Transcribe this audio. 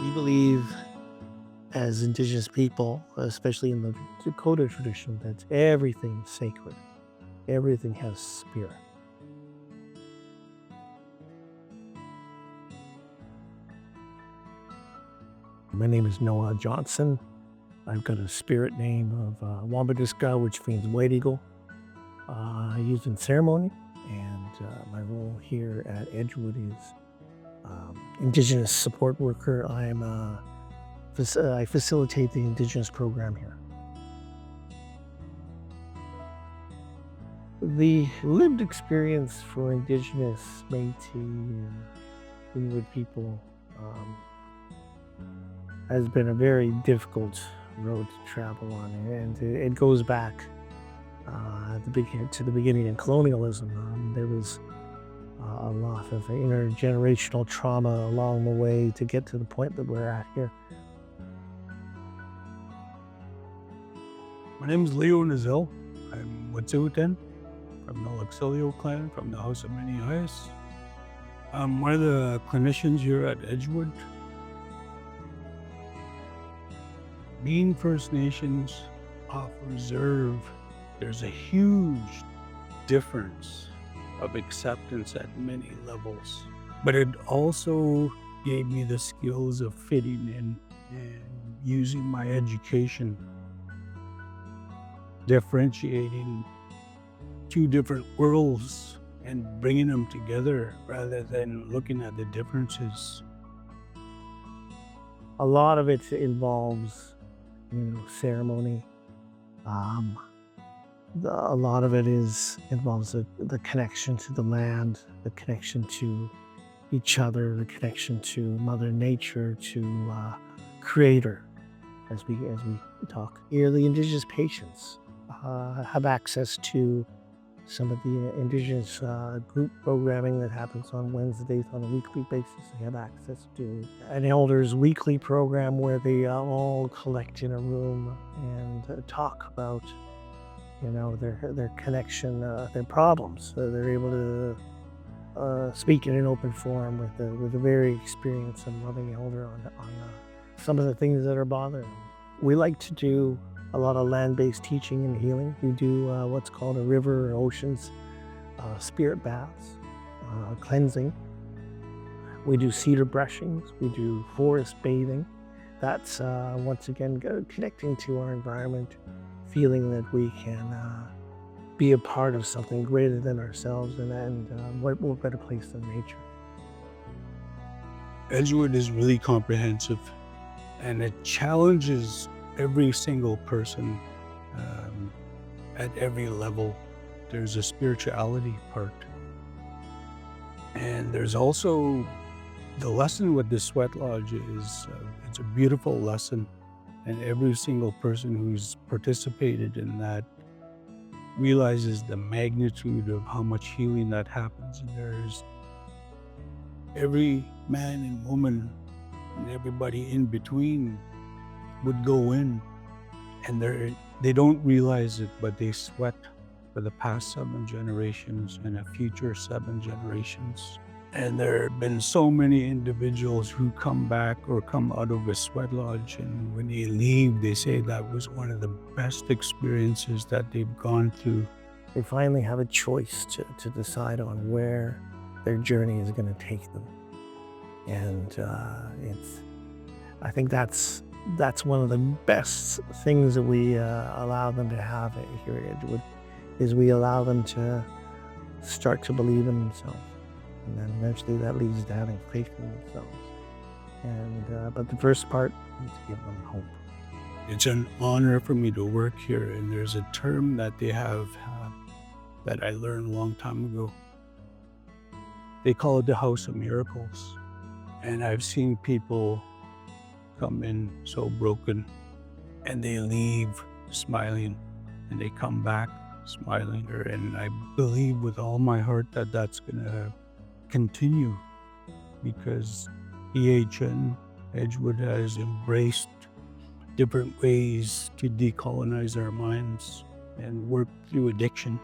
We believe as Indigenous people, especially in the Dakota tradition, that everything is sacred. Everything has spirit. My name is Noah Johnson. I've got a spirit name of Wambadiska, which means white eagle. I use in ceremony, and my role here at Edgewood is Indigenous support worker. I facilitate the Indigenous program here. The lived experience for Indigenous, Métis, and Inuit people has been a very difficult road to travel on, and it goes back to the beginning of colonialism. There was a lot of intergenerational trauma along the way to get to the point that we're at here. My name is Leo Nazil. I'm Wet'suwet'en from the Luxilio clan, from the House of Many Eyes. I'm one of the clinicians here at Edgewood. Being First Nations off reserve, there's a huge difference of acceptance at many levels. But it also gave me the skills of fitting in and using my education, differentiating two different worlds and bringing them together rather than looking at the differences. A lot of it involves, ceremony. A lot of it involves the connection to the land, the connection to each other, the connection to Mother Nature, to Creator. As we talk here, the Indigenous patients have access to some of the Indigenous group programming that happens on Wednesdays on a weekly basis. They have access to an elders weekly program where they all collect in a room and talk about, their connection, their problems. So they're able to speak in an open forum with a very experienced and loving elder on some of the things that are bothering them. We like to do a lot of land-based teaching and healing. We do what's called a river or oceans spirit baths, cleansing. We do cedar brushings. We do forest bathing. That's once again connecting to our environment, feeling that we can be a part of something greater than ourselves, and what better place than nature. Edgewood is really comprehensive, and it challenges every single person at every level. There's a spirituality part. And there's also the lesson with the Sweat Lodge is it's a beautiful lesson. And every single person who's participated in that realizes the magnitude of how much healing that happens. And there's every man and woman and everybody in between would go in, and they don't realize it, but they sweat for the past 7 generations and a future 7 generations. And there have been so many individuals who come back or come out of a sweat lodge, and when they leave, they say that was one of the best experiences that they've gone through. They finally have a choice to decide on where their journey is going to take them. And I think that's one of the best things that we allow them to have here at Edgewood, is we allow them to start to believe in themselves. And then eventually that leads to having faith in themselves. And but the first part is to give them hope. It's an honor for me to work here, and there's a term that they have that I learned a long time ago. They call it the House of Miracles. And I've seen people come in so broken, and they leave smiling, and they come back smiling. And I believe with all my heart that that's going to continue, because EHN Edgewood has embraced different ways to decolonize our minds and work through addiction.